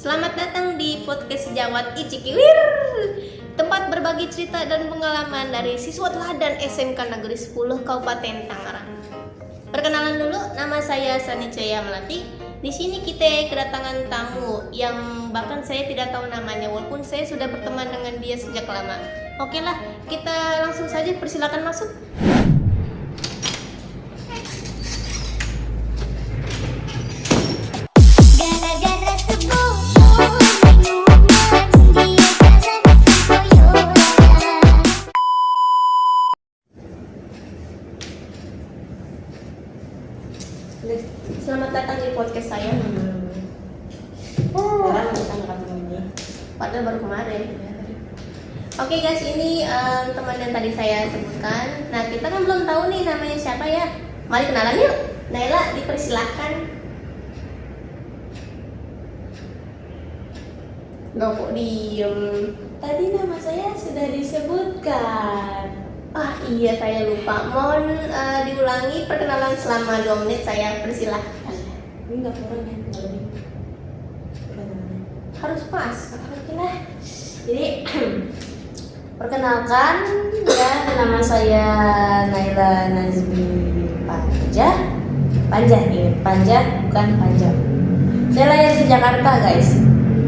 Selamat datang di podcast Sejawat Icikiwir, tempat berbagi cerita dan pengalaman dari siswa teladan SMK Negeri 10 Kabupaten Tangerang. Perkenalan dulu, nama saya Sani Caya Melati. Di sini kita kedatangan tamu yang bahkan saya tidak tahu namanya, walaupun saya sudah berteman dengan dia sejak lama. Oke lah, kita langsung saja, persilakan masuk. Selamat datang di podcast saya. Padahal baru kemarin. Oke guys, ini teman yang tadi saya sebutkan. Nah, kita kan belum tahu nih namanya siapa ya. Mari kenalan yuk. Naila, dipersilahkan. Loh, kok diem? Tadi nama saya sudah disebutkan. Ah iya, saya lupa. Mohon diulangi perkenalan selama 2 menit, saya persilahkan. Ini nggak kurang ya, nggak lebih. Harus pas. Oke lah. Jadi perkenalkan ya, nama saya Naila Nazmi Panja. Panja ini, Panja bukan Panja. Saya lahir di Jakarta guys.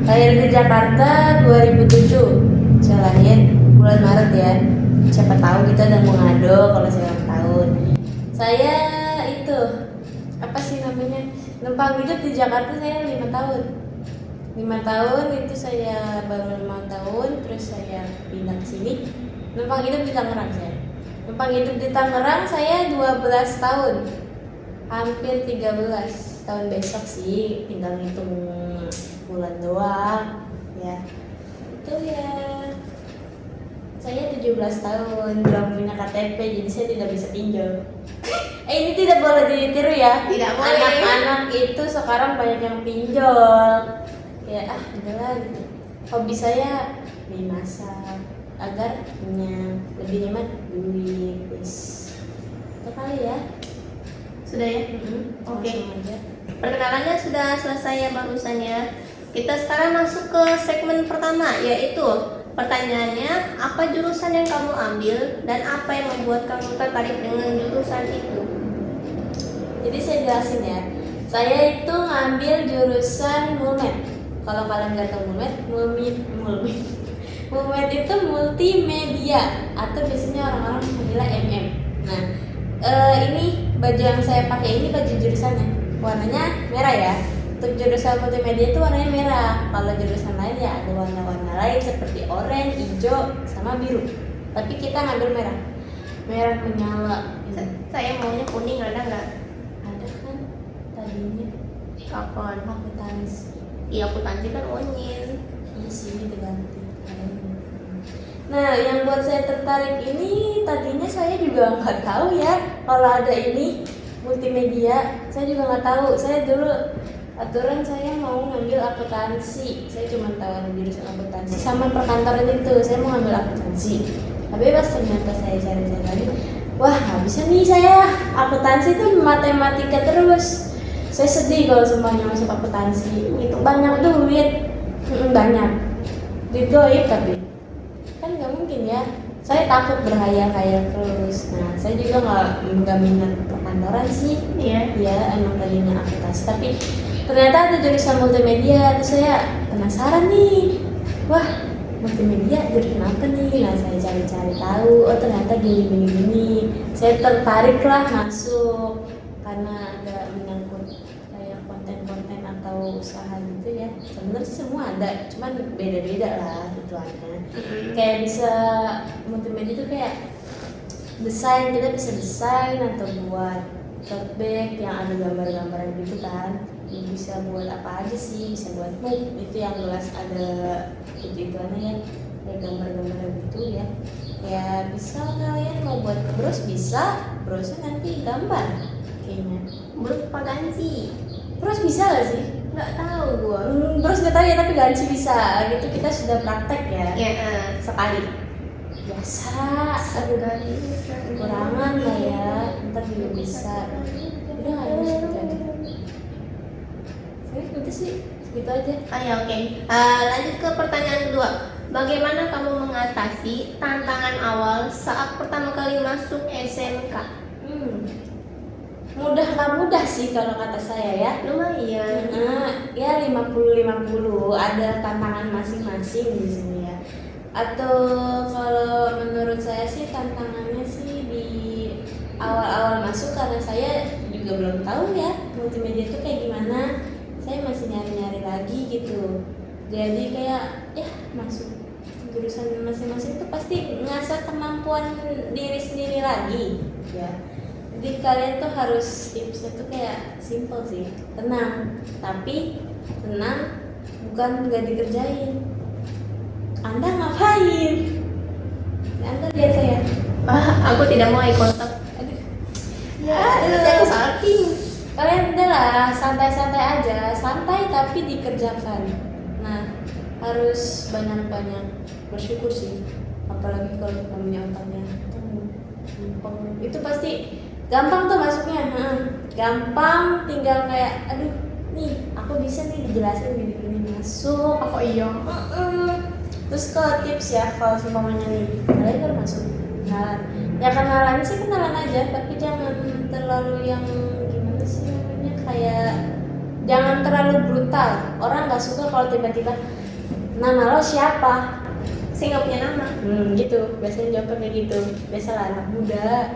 Lahir di Jakarta 2007. Saya lahir bulan Maret ya. Siapa tahu kita udah mau ngado kalau saya ulang tahun. Saya itu apa sih namanya, numpang hidup di Jakarta saya 5 tahun. 5 tahun itu saya baru 5 tahun, terus saya pindah ke sini. Numpang hidup di Tangerang saya. Numpang hidup di Tangerang saya 12 tahun. Hampir 13 tahun besok sih, tinggal ngitung bulan doang ya. Itu ya. Saya 17 tahun, belum punya KTP, jadi saya tidak bisa pinjol. Ini tidak boleh ditiru ya. Tidak boleh. Anak-anak itu sekarang banyak yang pinjol. Ya udahlah gitu. Hobi saya masak agar punya lebih hemat duit. Itu kali ya. Sudah ya? Oke. Perkenalannya sudah selesai ya barusan ya. Kita sekarang masuk ke segmen pertama, yaitu pertanyaannya, apa jurusan yang kamu ambil dan apa yang membuat kamu tertarik dengan jurusan itu? Jadi saya jelasin ya. Saya itu ngambil jurusan Mulmed. Kalau kalian nggak tahu Mulmed itu multimedia atau biasanya orang-orang mengira MM. Nah, ini baju yang saya pakai ini baju jurusannya. Warnanya merah ya. Untuk jurusan multimedia itu warnanya merah. Kalau jurusan lain ya ada warna-warna lain seperti oranye, hijau, sama biru. Tapi kita ngambil merah. Merah menyala. Saya maunya kuning, ada nggak? Ada kan tadinya. Kapan? Akuntansi. Iya, akuntansi kan onyil. Iya sih, diganti. Nah, yang buat saya tertarik ini tadinya saya juga nggak tahu ya kalau ada ini multimedia. Saya juga nggak tahu. Saya dulu aturan saya mau ngambil akuntansi. Saya cuma tahu ada jurusan akuntansi sama perkantoran itu. Saya mau ngambil akuntansi. Tapi pas ternyata saya cari-cari lagi, wah nggak bisa nih saya. Akuntansi itu matematika terus. Saya sedih kalau semuanya masuk akuntansi. Itu banyak duit, banyak duit goib tapi kan nggak mungkin ya. Saya takut berhayal-hayal terus. Nah, saya juga nggak minat perkantoran sih. Iya. Ya emang tadinya akuntansi, tapi ternyata ada jurusan multimedia. Terus saya penasaran nih, wah multimedia jurusan apa nih? Nah, saya cari-cari tahu, oh ternyata gini. Saya tertarik lah masuk karena ada menyangkut kayak konten-konten atau usaha gitu ya. Sebenarnya sih semua ada, cuman beda-beda lah tujuannya. Kayak bisa multimedia itu kayak desain, kita bisa desain atau buat tote bag yang ada gambar-gambaran gitu kan. Bisa buat apa aja sih, bisa buat mug itu yang jelas ada itu-ituannya ya, kayak gambar-gambar gitu ya. Ya bisa kalian mau buat bros bisa, brosnya nanti gambar kayaknya. Bros apa ganci? Bros bisa gak sih? Nggak tahu gua. Bros gak tahu ya, tapi ganci bisa. Gitu kita sudah praktek ya. Ya, Sekali. Biasa. sekali. Kurangan lah ya, ntar juga bisa. Udah gak ya seperti itu. Saya itu sih Gitu aja. Ya oke. Lanjut ke pertanyaan kedua. Bagaimana kamu mengatasi tantangan awal saat pertama kali masuk SMK? Mudah nggak mudah sih kalau kata saya ya. Lumayan. Ya 50-50, ada tantangan masing-masing di sini ya. Atau kalau menurut saya sih tantangannya sih di awal-awal masuk, karena saya juga belum tahu ya multimedia itu kayak gimana. Saya masih nyari-nyari lagi gitu. Jadi kayak ya masuk jurusan masing-masing itu pasti ngasah kemampuan diri sendiri lagi ya. Jadi kalian tuh harus tipsnya tuh kayak simple sih, tenang, tapi tenang bukan nggak dikerjain. Anda ngapain? Anda lihat saya. Aku tidak mau eye contact. Aduh. Nanti aku salting. Kalian udahlah santai-santai aja, santai tapi dikerjakan. Nah, harus banyak-banyak bersyukur sih, apalagi kalau kita punya otaknya gampang. Itu pasti gampang tuh masuknya, gampang, tinggal kayak aduh nih aku bisa nih dijelasin gini-gini masuk. Oh iya. Terus kalau tips ya, kalau seumpamanya nih kalian baru masuk kenalan, ya kenalan sih kenalan aja, tapi jangan terlalu yang gimana sih namanya, kayak jangan terlalu brutal. Orang nggak suka kalau tiba-tiba nama lo siapa, Saya nggak punya nama. gitu biasanya jawabnya kayak gitu. Biasalah anak muda.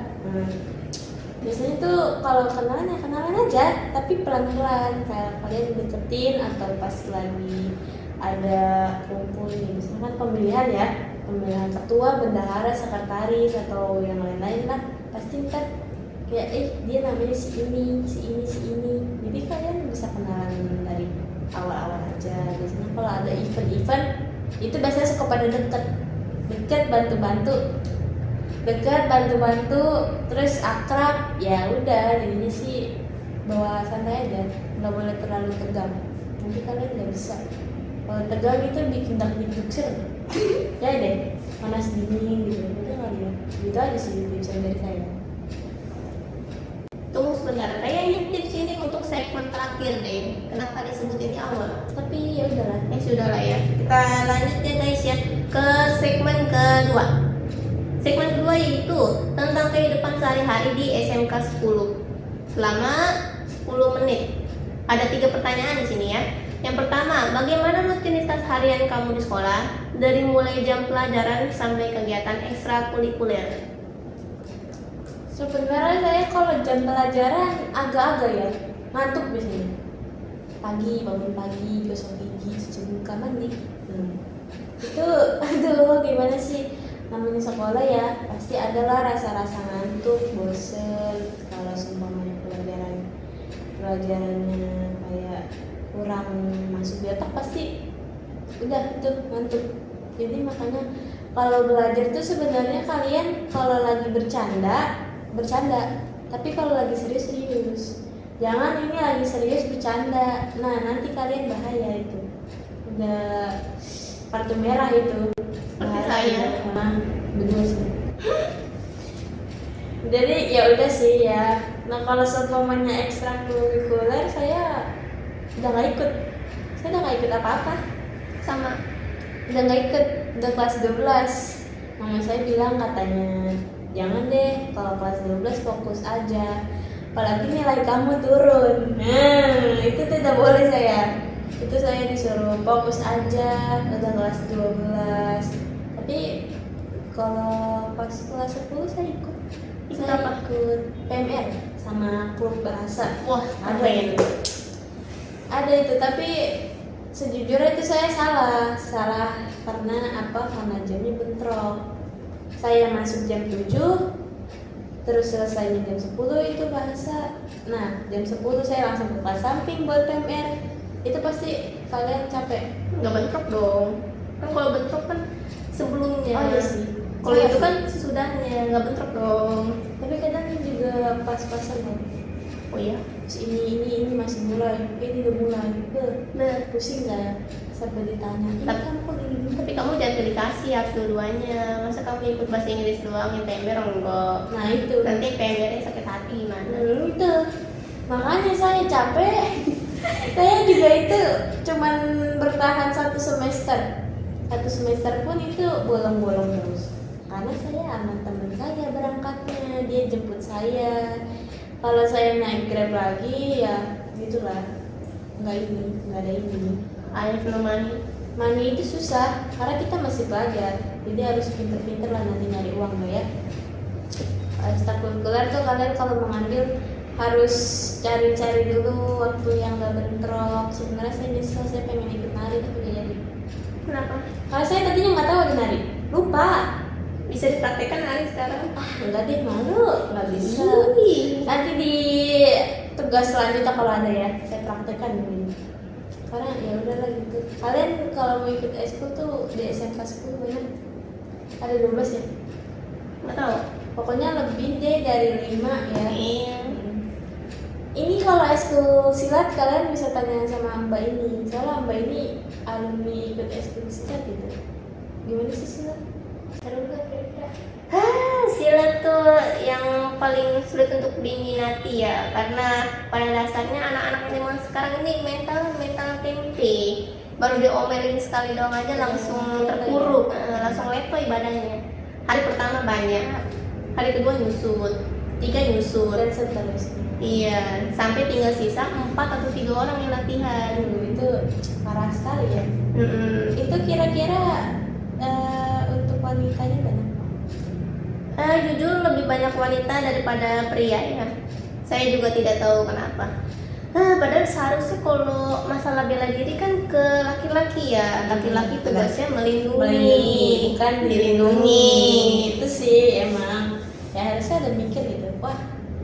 Biasanya tuh kalau kenalan ya kenalan aja, tapi pelan-pelan, kayak kalian deketin atau pas lagi ada kumpul nih, misalkan pemilihan ya, pemilihan ketua, bendahara, sekretaris atau yang lain-lain lah, pasti ntar kayak dia namanya si ini, si ini, si ini. Jadi kalian bisa kenalan dari awal-awal aja. Biasanya kalau ada event-event itu biasanya suka pada deket bantu-bantu, terus akrab, ya udah jadinya sih bawa santai aja, nggak boleh terlalu tegang, nanti kalian nggak bisa. Kalau tegang itu bikin deg-degan ya deh, panas dingin gitu, udah kali ya, gitu aja sih tipsnya dari saya. Tunggu sebentar, kayaknya tips ini untuk segmen terakhir deh. Kenapa disebutin di awal? Tapi ya udahlah, Sudah lah ya. Kita lanjut ya guys ya ke segmen kedua. Segmen kedua yaitu tentang kehidupan sehari-hari di SMK 10 selama 10 menit. Ada 3 pertanyaan di sini ya. Yang pertama, bagaimana rutinitas harian kamu di sekolah dari mulai jam pelajaran sampai kegiatan ekstrakurikuler? sebenarnya saya kalau jam pelajaran agak-agak ya ngantuk biasanya. Bangun pagi, gosok gigi, cuci muka, mandi. Itu aduh gimana sih, namanya sekolah ya, pasti adalah rasa-rasa ngantuk, bosen. Kalau seumpamanya pelajarannya kayak kurang masuk di otak, pasti udah itu ngantuk. Jadi makanya kalau belajar tuh sebenarnya kalian kalau lagi bercanda, tapi kalau lagi serius. Jangan ini lagi serius bercanda, nah nanti kalian bahaya itu, udah kartu merah itu. Seperti saya. Berdua sih. Jadi ya udah sih ya. Nah kalau seumpamanya ekstrakurikuler saya udah nggak ikut. Saya udah nggak ikut apa-apa. Sama. Udah nggak ikut, udah kelas 12. Mama saya bilang katanya jangan deh, kalau kelas 12 fokus aja. Apalagi nilai kamu turun. Nah itu tidak boleh saya. Itu saya disuruh fokus aja, udah kelas 12. Tapi kalau pas kelas 10 saya ikut. Saya ikut PMR sama klub bahasa. Wah, Ada itu. Tapi sejujurnya itu saya salah karena apa? Karena jamnya bentrok. Saya masuk jam 7, terus selesainya jam 10 itu bahasa. Nah, jam 10 saya langsung ke kelas samping buat PMR. Itu pasti kalian capek. Nggak bentrok dong. Kan kalau bentrok kan sebelumnya. Oh iya sih. Kalau itu kan sesudahnya, nggak bentrok dong. Tapi kadang juga pas-pasan loh. Oh iya. Terus ini masih mulai, ini udah mulai. Pusing nggak ya? Sampai ditanya. Kamu kok gini? Tapi kamu jangan dikasih ya dua-duanya. Masa kamu ikut bahasa Inggris doang, yang PMR enggak? Nah itu. Nanti PMR-nya sakit hati gimana? Itu. Makanya saya capek. Saya juga itu cuman bertahan 1 semester. 1 semester pun itu bolong-bolong terus. Karena saya sama teman saya berangkatnya, dia jemput saya. Kalau saya naik Grab lagi ya gitulah. Nggak ada ini. Ada belum mani. Mani itu susah karena kita masih belajar. Jadi harus pinter-pinter lah nanti nyari uang lo ya. Ekstrakurikuler tuh kalian kalau mengambil harus cari-cari dulu waktu yang gak bentrok. Sebenarnya saya nyesel, saya pengen ikut nari tapi gak jadi. Kenapa? Karena saya tadinya nggak tahu ada nari, lupa. Bisa dipraktekkan hari sekarang? Enggak deh, malu, nggak bisa. Ih. Nanti di tugas selanjutnya kalau ada ya, saya praktekkan dulu. Karena ya udahlah gitu. Kalian kalau mau ikut eskul tuh di SMK 10 banyak. Ada 12 ya? Nggak tahu. Pokoknya lebih deh dari 5 ya. Iya. Ini kalau eskul silat kalian bisa tanya sama Mbak ini. Soalnya Mbak ini alumni ikut eskul silat gitu. Gimana sih silat? Seru nggak kira-kira? Silat tuh yang paling sulit untuk diminati ya, karena pada dasarnya anak-anak zaman sekarang ini mental tempe. Baru diomelin sekali doang aja langsung terpuruk, langsung letoy badannya. Hari pertama banyak, hari kedua nyusut, 3 nyusut. Dan seterusnya. Iya, sampai tinggal sisa 4 atau 3 orang yang latihan. Itu parah sekali ya. Itu kira-kira untuk wanitanya banyak nggak? Jujur lebih banyak wanita daripada pria ya. Saya juga tidak tahu kenapa. Padahal seharusnya kalau masalah bela diri kan ke laki-laki ya. Laki-laki tugasnya melindungi, bukan dilindungi. Itu sih emang ya harusnya ada mikir gitu. Wah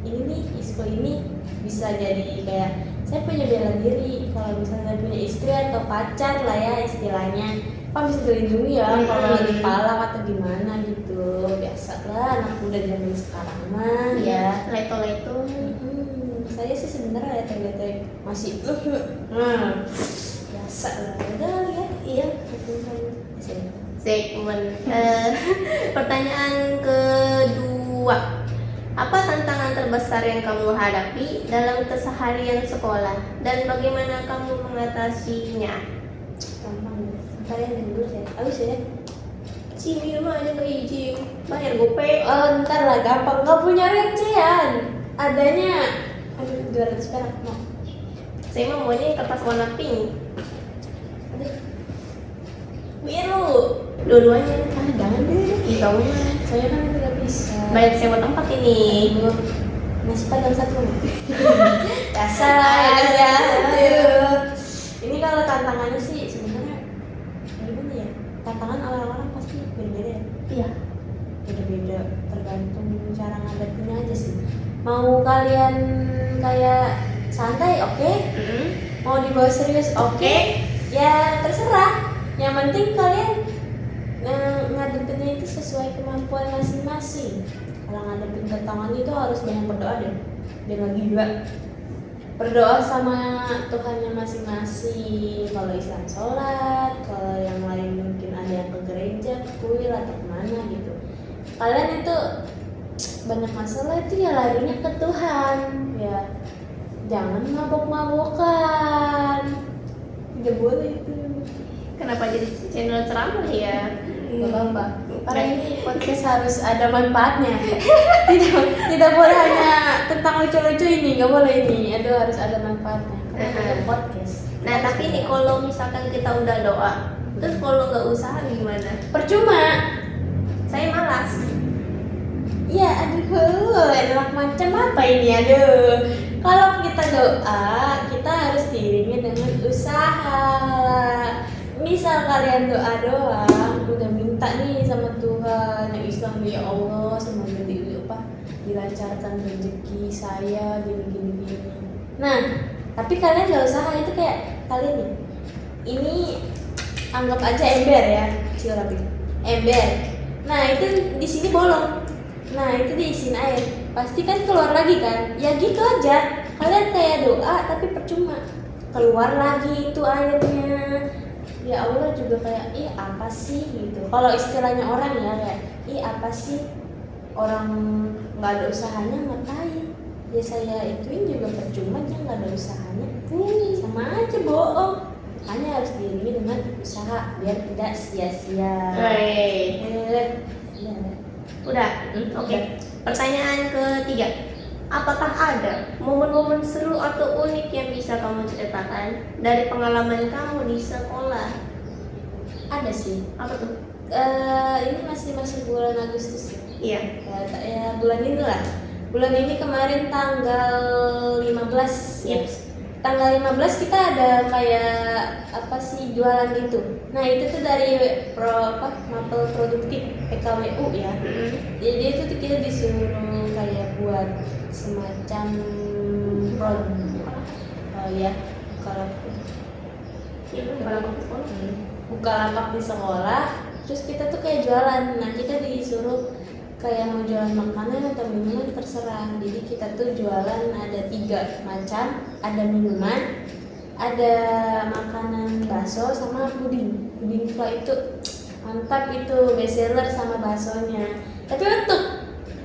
ini nih isko ini bisa jadi kayak saya punya bela diri kalau misalnya saya punya istri atau pacar lah ya istilahnya. Pak bisa dilindungi ya kalau lagi palak atau gimana gitu. Biasalah anak muda zaman sekarang mah ya. Leto-leto. Saya sih sebenarnya letek-letek masih biasa lah. Udah lihat Iya. Segmen. Pertanyaan kedua. Apa tantangan terbesar yang kamu hadapi dalam keseharian sekolah dan bagaimana kamu mengatasinya? gampang ya. Kalian dulu saya. Abis ya. Sini mah aja nggak izin bayar gope. Oh, ntar lah gampang, nggak punya rincian. Adanya, aduh 200 perak mau. Saya mah maunya kertas warna pink. Aduh, Biru. Dua-duanya. jangan deh. Ih kamu mah. Saya kan tidak bisa. Bayar sewa tempat ini. Aduh, nasi padang 1. Dasar ya. Ini kalau tantangannya sih sebenarnya gimana ya? Tantangan orang-orang pasti beda-beda ya. Iya. Beda-beda tergantung cara ngadepinnya aja sih. Mau kalian kayak santai oke? Mau dibawa serius oke? Ya terserah. Yang penting kalian ngadepinnya itu sesuai kemampuan masing-masing. Kalau ngadepin tantangan itu harus banyak berdoa deh. Biar nggak gila. Berdoa sama Tuhannya masing-masing. Kalau Islam sholat, kalau yang lain mungkin ada yang ke gereja, ke kuil atau kemana gitu. Kalian itu banyak masalah itu ya larinya ke Tuhan ya. Jangan mabok-mabokan. Tidak boleh itu. Kenapa jadi channel ceramah ya? Gak apa-apa. Karena ini podcast harus ada manfaatnya. tidak boleh hanya tentang lucu-lucu ini, nggak boleh ini. Itu harus ada manfaatnya. Karena itu podcast. Nah tapi nih kalau misalkan kita udah doa, terus kalau nggak usaha gimana? Percuma. Saya malas. Ya aduh, enak macam apa ini aduh. Kalau kita doa, kita harus diiringi dengan usaha. Misal kalian doa doang, udah minta nih sama Tuhan yang Islam ya Allah semoga dilancarkan rezeki saya gini. Nah, tapi kalian gak usaha itu kayak kalian nih. Ini anggap aja ember ya, kecil tapi ember. Nah itu di sini bolong. Nah itu diisiin air, pasti kan keluar lagi kan? Ya gitu aja. Kalian kayak doa tapi percuma. Keluar lagi itu airnya. Ya Allah juga kayak ih apa sih gitu. Kalau istilahnya orang ya kayak ih apa sih orang nggak ada usahanya ngapain ya saya ituin juga percuma, dia nggak ada usahanya. Sama aja bohong. Makanya harus diiringi dengan usaha biar tidak sia-sia. Ya. Udah. Oke. Pertanyaan ketiga. Apakah ada momen-momen seru atau unik yang bisa kamu ceritakan dari pengalaman kamu di sekolah? Ada sih. Apa tuh? Ini masih masuk bulan Agustus ya. Iya. Ya bulan ini lah. Bulan ini kemarin tanggal 15 ya. Yes. Tanggal 15 kita ada kayak apa sih jualan gitu. Nah itu tuh dari mapel produktif PKWU ya. Jadi itu tuh kita disuruh kayak buat semacam produk. Ya kalau Itu bukan aku sekolah. buka lapak di sekolah, terus kita tuh kayak jualan. Nah kita disuruh kayak mau jualan makanan atau minuman terserah. Jadi kita tuh jualan ada 3 macam, ada minuman, ada makanan bakso sama puding. Puding fly itu mantap, itu best seller sama baksonya. Tapi untuk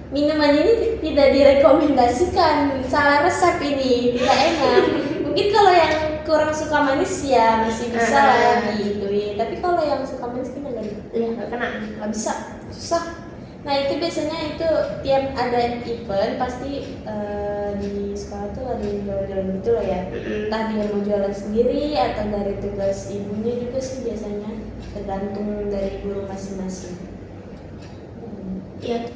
minuman ini tidak direkomendasikan, salah resep ini, tidak enak. Mungkin kalau yang kurang suka manis ya masih bisa lah diituin. Tapi kalau yang suka manis kita nggak kena, nggak bisa, susah. Nah itu biasanya itu tiap ada event pasti di sekolah tuh ada yang jualan-jualan gitu loh ya. Entah dia mau jualan sendiri atau dari tugas ibunya juga sih biasanya, tergantung dari guru masing-masing. Iya.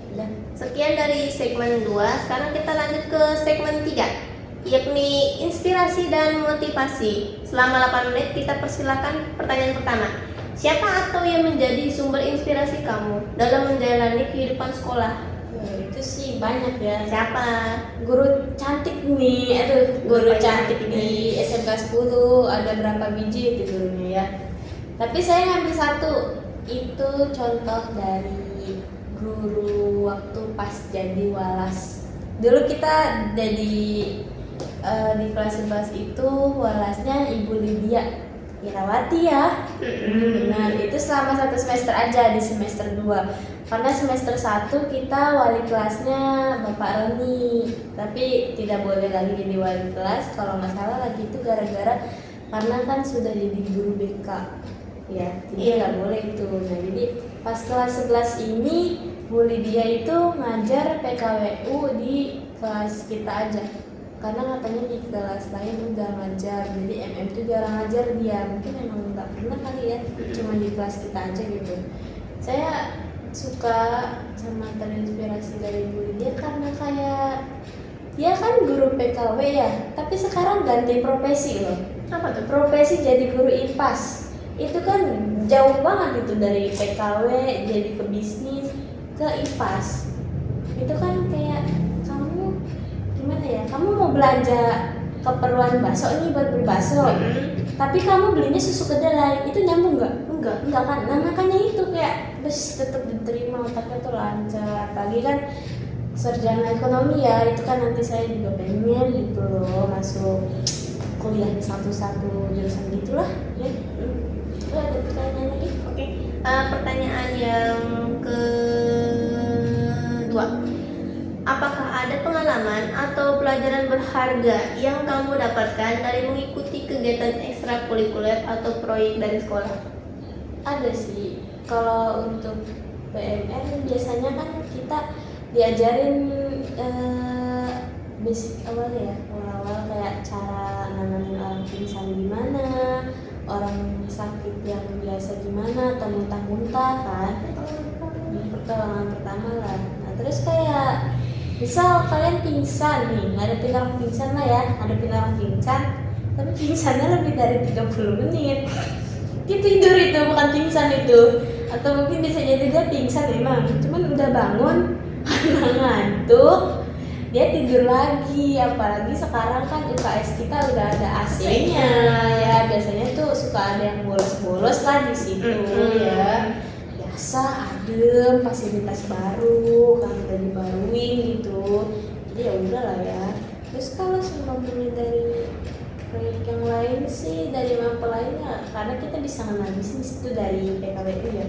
Sekian dari segmen 2. Sekarang kita lanjut ke segmen 3, yakni inspirasi dan motivasi. Selama 8 menit kita persilakan pertanyaan pertama. Siapa atau yang menjadi sumber inspirasi kamu dalam menjalani kehidupan sekolah? Itu sih banyak ya. Siapa? Guru cantik nih, guru cantik di SMK 10 ada berapa biji itu gurunya ya. Tapi saya ngambil satu, itu contoh dari guru waktu pas jadi walas. Dulu kita jadi di kelas 11 itu walasnya Ibu Lydia Irawati ya. Nah itu selama 1 semester aja, di semester 2. Karena semester 1 kita wali kelasnya Bapak Roni, tapi tidak boleh lagi jadi wali kelas kalau nggak salah lagi itu gara-gara karena kan sudah jadi guru BK ya, jadi nggak boleh itu. Nah jadi pas kelas 11 ini Bu Lydia itu ngajar PKWU di kelas kita aja, karena katanya di kelas lain udah ngajar, jadi MM tuh jarang ngajar dia, mungkin memang nggak pernah kali ya, cuma di kelas kita aja gitu. Saya suka sama terinspirasi dari Bu Lydia karena kayak dia kan guru PKW ya, tapi sekarang ganti profesi loh. Apa tuh? Profesi jadi guru IPAS. Itu kan jauh banget itu dari PKW jadi ke bisnis ke IPAS. Itu kan kayak kamu gimana ya, kamu mau belanja keperluan bakso nih buat beli bakso, tapi kamu belinya susu kedelai, itu nyambung nggak? Enggak kan. Nah makanya itu kayak tetap diterima, otaknya tuh lancar. Apalagi kan sarjana ekonomi ya, itu kan nanti saya juga pengen gitu loh masuk kuliah di satu jurusan gitulah ya. Ada pertanyaan lagi? Oke. Pertanyaan yang kedua. Apakah ada pengalaman atau pelajaran berharga yang kamu dapatkan dari mengikuti kegiatan ekstrakurikuler atau proyek dari sekolah? Ada sih. Kalau untuk PMR biasanya kan kita diajarin basic awalnya ya, awal kayak cara nanganin orang pingsan gimana, orang sakit yang biasa gimana, atau muntah-muntah kan, pertolongan pertama lah. Nah terus kayak misal kalian pingsan nih, ngadepin orang pingsan lah ya, ngadepin orang pingsan, tapi pingsannya lebih dari 30 menit. Dia tidur itu, bukan pingsan itu. Atau mungkin bisa jadi dia pingsan memang, cuman udah bangun karena ngantuk, dia tidur lagi. Apalagi sekarang kan UKS kita udah ada AC-nya ya, biasanya tuh suka ada yang bolos-bolos lah di situ ya. Biasa adem, fasilitas baru kan udah dibaruin gitu, jadi ya udahlah ya. Terus kalau sebelumnya dari proyek yang lain sih, dari mapel lainnya, karena kita bisa mengenal bisnis itu dari PKWU ya,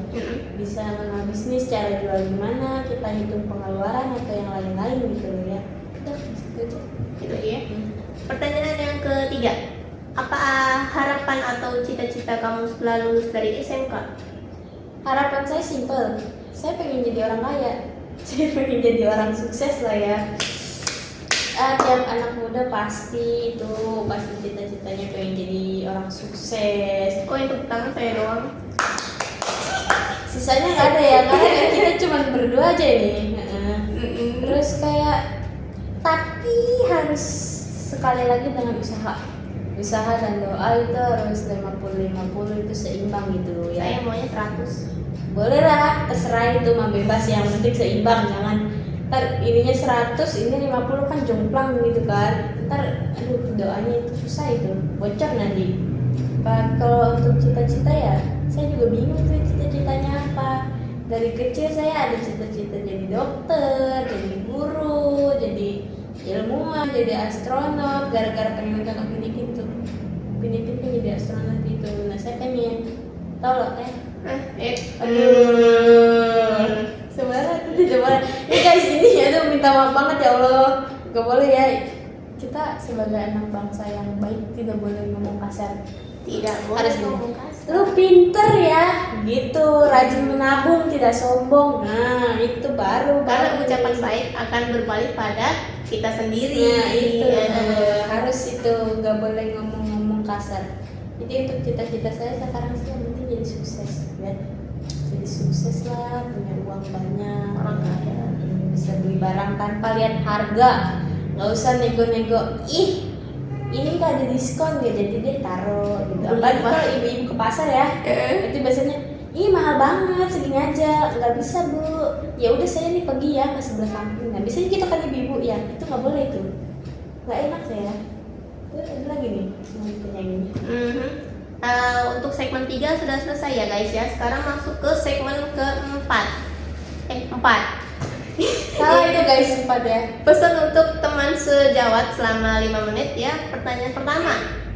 bisa mengenal bisnis, cara jual gimana, kita hitung pengeluaran atau yang lain-lain gitu loh ya. Udah, gitu aja. Gitu ya. Pertanyaan yang ketiga, apa harapan atau cita-cita kamu setelah lulus dari SMK? Harapan saya simple. Saya pengen jadi orang kaya. Saya pengen jadi orang sukses lah ya. Tiap anak muda pasti cita-citanya pengen jadi orang sukses. Kok yang tepuk tangan saya doang? Sisanya nggak ada ya, karena kita cuma berdua aja ini. Terus kayak, tapi harus sekali lagi dengan usaha dan doa itu harus 50-50 itu seimbang gitu ya. Saya maunya 100. Boleh lah, terserah itu mah bebas, yang penting seimbang, jangan ntar ininya 100 ini 50 kan jomplang gitu kan. Ntar aduh doanya itu susah, itu bocor nanti. Kalau untuk cita-cita ya saya juga bingung tuh cita-citanya apa. Dari kecil saya ada cita-cita jadi dokter, jadi guru, jadi ilmuwan, jadi astronot, gara-gara pengen kakak Filipin tuh. Filipin kan jadi astronot itu. Nah saya pengen tau loh sebenarnya itu tidak boleh. Ya guys, ini aduh minta maaf banget ya Allah, gak boleh ya. Kita sebagai anak bangsa yang baik tidak boleh ngomong kasar. Tidak boleh Harus ngomong kasar. Lu pinter ya, gitu, rajin menabung, tidak sombong. Nah itu baru. Karena ucapan baik akan berbalik pada kita sendiri. Nah itu harus itu, nggak boleh ngomong-ngomong kasar. Jadi untuk cita-cita saya sekarang sih yang penting jadi sukses ya. Jadi sukses lah, punya uang banyak, Orang kaya. bisa beli barang tanpa lihat harga, nggak usah nego-nego. Ih ini nggak ada diskon ya, jadi dia taruh gitu. Apalagi kalau ibu-ibu ke pasar ya, itu biasanya ih mahal banget, segini aja, nggak bisa bu. Ya udah saya nih pergi ya ke sebelah samping. Nah biasanya kita kan ibu-ibu ya, itu nggak boleh tuh, nggak enak saya. Terus ada lagi nih mau penyanyi. Untuk segmen 3 sudah selesai ya guys ya. Sekarang masuk ke segmen keempat. 4. Salah itu guys, sempat ya. Pesan untuk teman sejawat selama 5 menit ya. Pertanyaan pertama,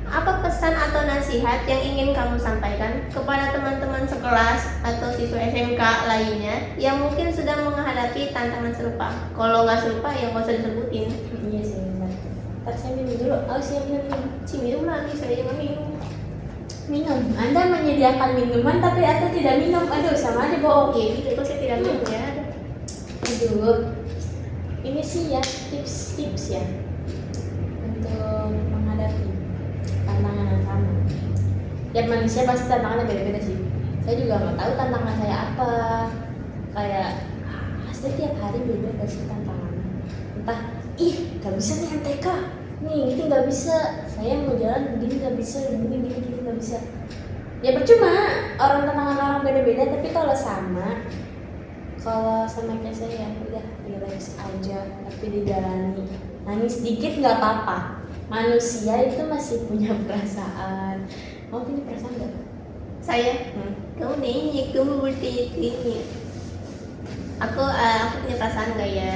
apa pesan atau nasihat yang ingin kamu sampaikan kepada teman-teman sekelas atau siswa SMK lainnya yang mungkin sedang menghadapi tantangan serupa? Kalau nggak serupa ya nggak usah disebutin. Iya sih benar. Ntar saya minum dulu. Siap minum. Minum lagi, saya juga minum. Minum. Anda menyediakan minuman tapi Anda tidak minum. Aduh sama aja bohong. Oke, gitu kok saya tidak minum ya. Aduh, ini sih ya tips-tips ya untuk menghadapi tantangan yang sama. Tiap manusia pasti tantangannya beda-beda sih. Saya juga nggak tahu tantangan saya apa. Kayak pasti tiap hari beda pasti tantangannya. Entah, nggak bisa nih MTK, nih ini nggak bisa. Saya mau jalan begini nggak bisa, begini nggak bisa. Ya percuma, tantangan orang beda-beda. Tapi kalau sama kayak saya udah relax aja, tapi dijalani. Nangis dikit nggak apa-apa. Manusia itu masih punya perasaan. Kamu punya perasaan nggak? Saya, kamu nanya, kamu bertanya. Aku punya perasaan nggak ya?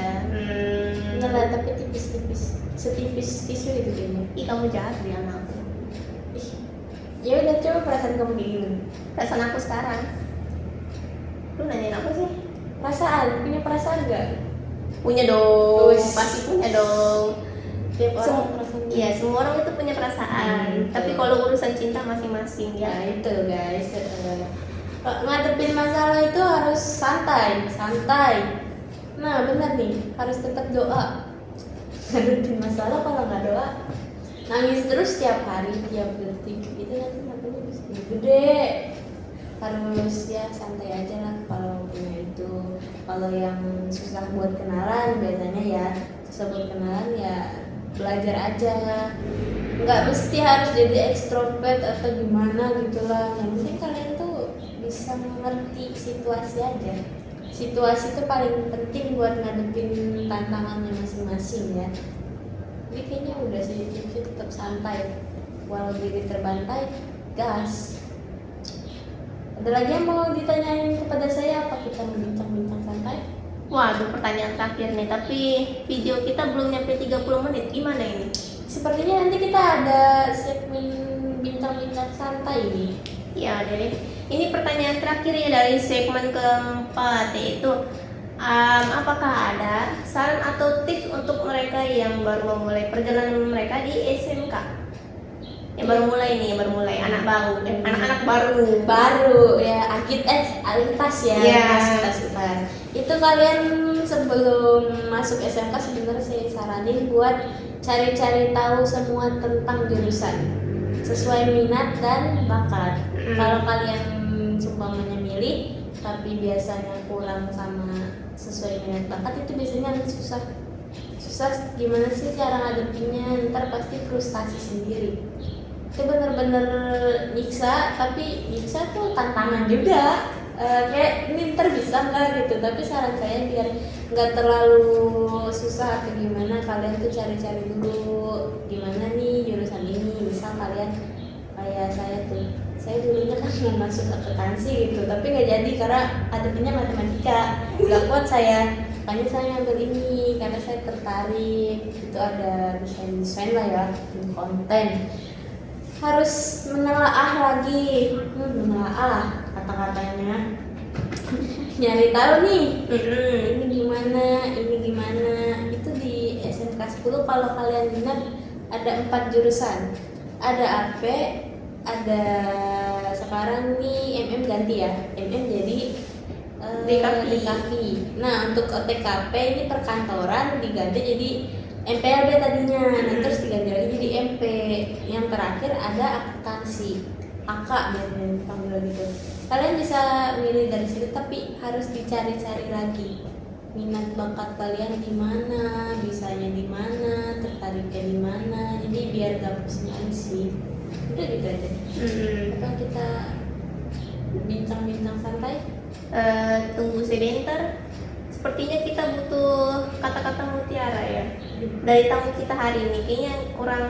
Enggak lah, tapi tipis-tipis, setipis tisu itu kayaknya. Ih, kamu jahat bilang aku. Ya udah, coba perasaan kamu gini. Perasaan aku sekarang. Lu nanyain apa sih? Punya perasaan nggak? Punya dong, Ush. pasti punya dong. Tiap orang perasaan. Iya, semua orang itu punya perasaan. Tapi kalau urusan cinta masing-masing Ya ya. itu guys, ngadepin masalah itu harus santai. Nah benar nih, harus tetap doa. Ngadepin masalah kalau nggak doa, nangis terus tiap hari, tiap detik, itu nanti matanya bisa gede. Harus ya santai aja lah kalau punya itu. Kalau yang susah buat kenalan biasanya ya susah buat kenalan ya belajar aja, nggak mesti harus jadi ekstrovert atau gimana gitulah. Yang penting kalian tuh bisa mengerti situasi aja. Situasi itu paling penting buat ngadepin tantangannya masing-masing ya. Jadi kayaknya udah sih, tipsnya tetap santai, walau diri terbantai, gas. Ada lagi yang mau ditanyain kepada saya, apa kita berbincang-bincang santai? Waduh, pertanyaan terakhir nih, tapi video kita belum nyampe 30 menit. Gimana ini? Sepertinya nanti kita ada segmen bincang-bincang santai nih. Ya, deh. Ini pertanyaan terakhir ya dari segmen keempat, yaitu Apakah ada saran atau tips untuk mereka yang baru memulai perjalanan mereka di SMK? Yang baru mulai nih, anak baru, anak-anak baru ya alitas ya, Iya. alitas. Itu kalian sebelum masuk SMK sebenarnya saya saranin buat cari-cari tahu semua tentang jurusan sesuai minat dan bakat. Kalau kalian seumpamanya milih tapi biasanya kurang sama sesuai minat bakat, itu biasanya susah gimana sih cara ngadepinnya, ntar pasti frustasi sendiri. Itu bener-bener nyiksa, tapi nyiksa tuh tantangan juga. Kayak ini ntar bisa nggak gitu, tapi saran saya biar nggak terlalu susah atau gimana, kalian tuh cari-cari dulu gimana nih jurusan ini. Misal kalian kayak saya dulunya kan mau masuk akuntansi gitu, tapi nggak jadi karena adepnya matematika, nggak kuat saya. Makanya saya ambil ini karena saya tertarik, itu ada desain lah ya, konten. Harus menelaah lagi, menelaah kata-katanya, nyari tahu nih ini gimana. Itu di SMK 10 kalau kalian minat ada 4 jurusan, ada AP, ada sekarang nih ganti ya, jadi DKV. Nah untuk OTKP ini perkantoran diganti jadi MPLB tadinya, nah terus diganti lagi jadi MP. Yang terakhir ada akuntansi, AK biasanya dipanggil gitu. Kalian bisa milih dari situ, tapi harus dicari-cari lagi minat bakat kalian di mana, bisanya di mana, tertariknya di mana. Jadi biar gak pusing aja sih. Udah gitu aja. Atau kita bincang-bincang santai? Tunggu sebentar. Sepertinya kita butuh kata-kata mutiara ya dari tamu kita hari ini. Kayaknya kurang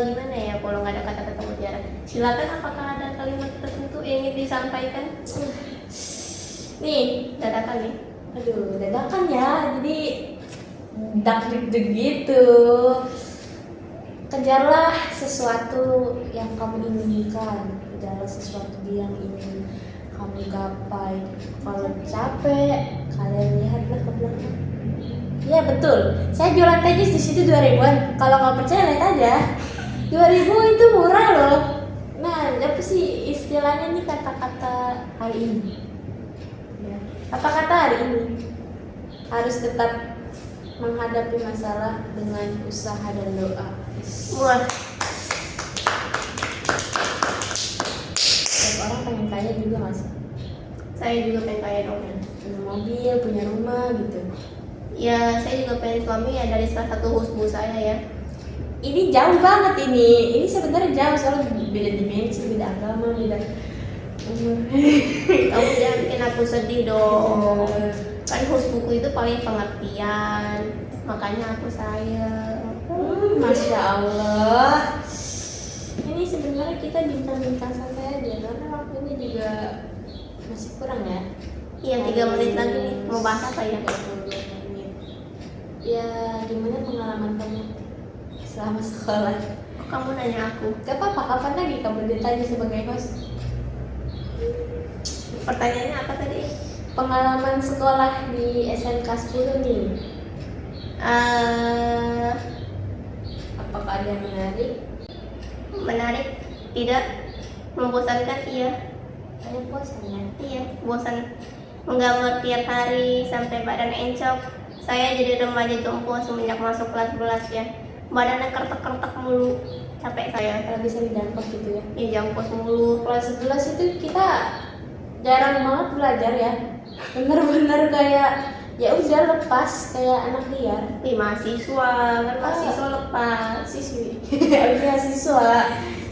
gimana ya kalau nggak ada kata-kata mutiara. Silakan, apakah ada kalimat tertentu yang ingin disampaikan? Nih, Dadakan nih. aduh, dadakan ya. Jadi dak-dik gitu. Kejarlah sesuatu yang kamu inginkan. Kejarlah sesuatu yang ingin kamu gapai. Kalau capek, kalian lihatlah ke belakang. Iya betul. Saya jualan tenis di situ 2000-an. Kalau nggak percaya lihat aja. 2000 itu murah loh. Nah, apa sih istilahnya nih kata-kata hari ini? Ya. Kata-kata hari ini harus tetap menghadapi masalah dengan usaha dan doa. Wah, Setiap orang pengen kaya juga mas. saya juga pengen kaya dong. Punya mobil, punya rumah gitu. Ya, saya juga pengen suami ya dari salah satu husbu saya ya. Ini jauh banget ini. Ini sebenarnya jauh soalnya beda dimensi, beda agama, beda umur. Kamu jangan bikin aku sedih dong. Kan husbuku itu paling pengertian, makanya aku sayang. Masya Allah. Ini sebenarnya kita bintang-bintang santai aja karena waktunya juga masih kurang ya. Iya, 3 menit lagi nih. Mau bahas apa ya? 22 menit. Ya, gimana pengalaman kamu selama sekolah? Kok kamu nanya aku? Gak apa-apa, kapan lagi kamu ditanya sebagai host? Pertanyaannya apa tadi? Pengalaman sekolah di SMK 10 nih. Apakah ada yang menarik? Menarik? Tidak? Membosankan? Iya. Saya bosan ya. Iya, bosan menggambar tiap hari sampai badan encok. Saya jadi remaja jompo semenjak masuk kelas 11 ya. Badannya kertek-kertek mulu. Capek saya. Kalau bisa didampak gitu ya. Ya jampos mulu. Kelas 11 itu kita jarang banget belajar ya. Bener-bener kayak ya udah lepas kayak anak liar. Ih, mahasiswa, kan mahasiswa lepas. Siswi. Mahasiswa.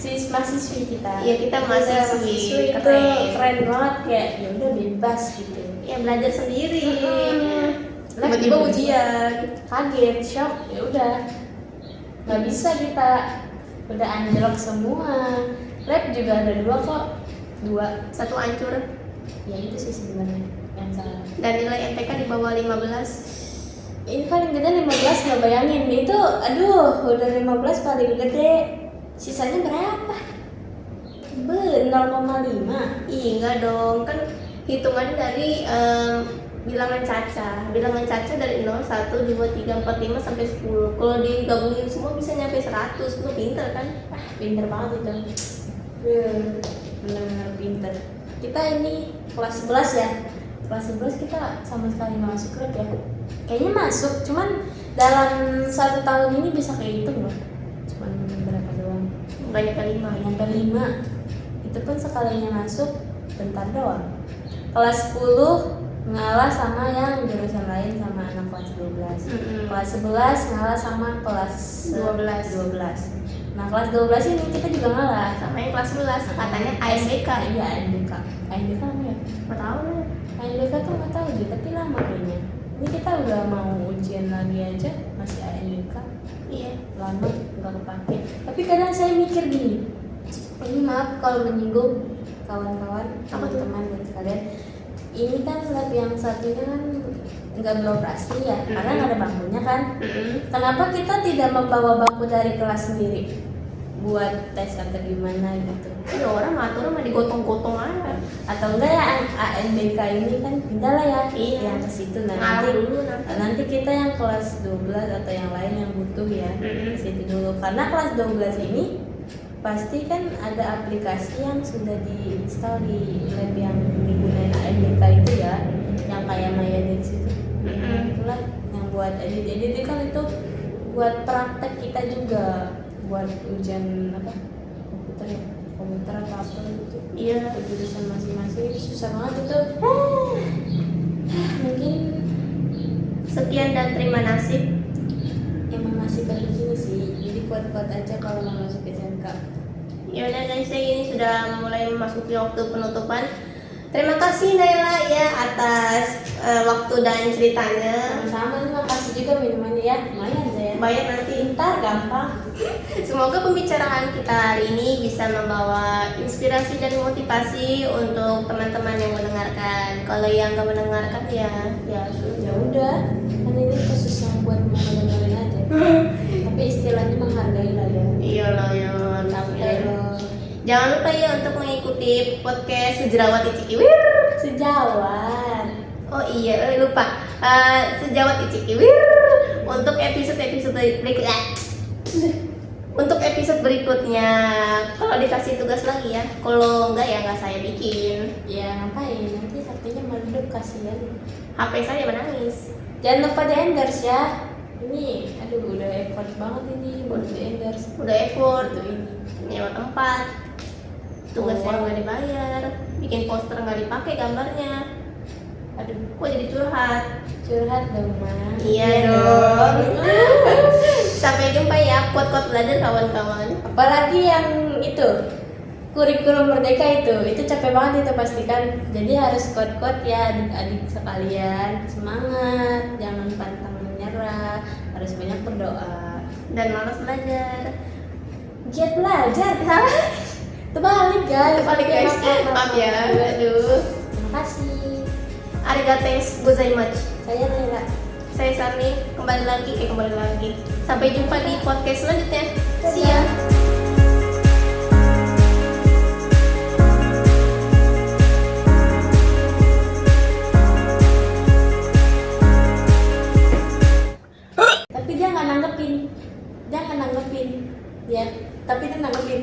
Mahasiswi kita. Iya, kita mahasiswi. Mahasiswi itu Keren. keren banget kayak ya udah bebas gitu. Ya belajar sendiri. Tiba-tiba ujian. Kaget, shock, ya udah nggak bisa kita, udah anjlok semua. Lab juga ada 2 kok, 2. Satu hancur. Ya itu sih sebenarnya yang salah. Dan nilai MTK di bawah 15. Ini paling gede 15, nggak bayangin itu. Aduh, udah 15 paling gede. Sisanya berapa? 0,5. Ih, enggak dong, kan hitungan dari bilangan caca dari 0, 1, 2, 3, 4, 5 sampai 10. Kalau digabungin semua bisa nyampe 100. Lu pinter kan? Pinter banget itu. Bener-bener pinter. Kita ini kelas 11 ya. Kelas 11 kita sama sekali nggak masuk klub ya. Kayaknya masuk, cuman dalam 1 tahun ini bisa kehitung loh. Cuman berapa doang? Banyak kali mah. Nyampe 5. Itu pun sekalinya masuk bentar doang. Kelas 10 ngalah sama yang jurusan lain sama anak kelas 12. Kelas 11 ngalah sama kelas 12. Nah, kelas 12 ini kita juga ngalah Sama yang kelas 11 katanya AMBK. Iya, AMBK. AMBK apa ya? Nggak tahu deh. AMBK tuh nggak tahu deh, tapi lama kayaknya. Ini kita udah mau ujian lagi aja masih AMBK. Iya. Lama nggak kepake. Tapi kadang saya mikir gini. Ini maaf kalau menyinggung kawan-kawan, teman-teman dan sekalian. Ini kan lab yang satunya kan nggak beroperasi ya, karena nggak ada bangkunya kan. Kenapa kita tidak membawa bangku dari kelas sendiri buat tes atau gimana gitu? Ya orang ngatur mah digotong-gotong aja. Atau enggak ya ANBK ini kan pindah lah ya, Iya. yang ke situ. Nah, Ngalah nanti dulu nanti kita yang kelas 12 atau yang lain yang butuh ya ke situ dulu. Karena kelas 12 ini pasti kan ada aplikasi yang sudah diinstal di lab yang digunakan ANBK itu ya, yang kayak Maya di situ. Itulah yang buat edit kan itu buat praktek kita juga, buat ujian apa komputer atau apa gitu. Iya. Jurusan masing-masing itu susah banget itu. Mungkin Sekian dan terima nasib. emang masih begini sih, jadi kuat-kuat aja kalau mau masuk SMK. Ya udah guys, ini sudah mulai memasuki waktu penutupan. Terima kasih Naila ya atas waktu dan ceritanya. Sama-sama, terima kasih juga minumannya ya, lumayan saya. Bayar nanti. Ntar gampang. Semoga pembicaraan kita hari ini bisa membawa inspirasi dan motivasi untuk teman-teman yang mendengarkan. Kalau yang nggak mendengarkan ya Ya udah, kan ini khusus yang buat mau dengerin aja. Tapi istilahnya menghargai lah ya. Iyalah ya. Jangan lupa ya untuk mengikuti podcast Sejawat Icikiwir. Sejawat. Oh iya, lupa. Sejawat Icikiwir untuk episode berikutnya. Untuk episode berikutnya, kalau dikasih tugas lagi ya. Kalau enggak ya nggak saya bikin. Ya ngapain? Nanti satunya meledup kasihan. HP saya menangis. Jangan lupa di endorse ya. Ini, aduh udah effort banget ini buat di endorse. Udah effort, Itu ini. nyewa tempat, tugas Oh, saya wow. nggak dibayar, bikin poster nggak dipakai gambarnya. Aduh, kok jadi curhat? Curhat dong mas. Iya dong. Sampai jumpa ya, quote-quote belajar kawan-kawan. Apalagi yang itu kurikulum merdeka itu capek banget itu pastikan. Jadi harus quote-quote ya adik-adik sekalian, semangat, jangan pantang menyerah, harus banyak berdoa Dan malas belajar. giat belajar. Terbalik guys. Terbalik, guys. Maaf ya. Aduh. Terima kasih. Arigates gozaimasu. Saya Naila. Saya Sami, kembali lagi. Sampai jumpa di podcast selanjutnya. Dadah. See ya. Tapi dia nggak nanggepin ya, tapi dia nanggepin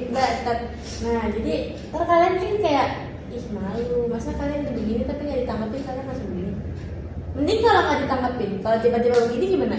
nah jadi ntar kalian kan kayak ih malu, masa kalian udah begini tapi nggak ditanggepin, kalian langsung begini. Mending kalau nggak ditanggepin, kalau tiba-tiba begini gimana?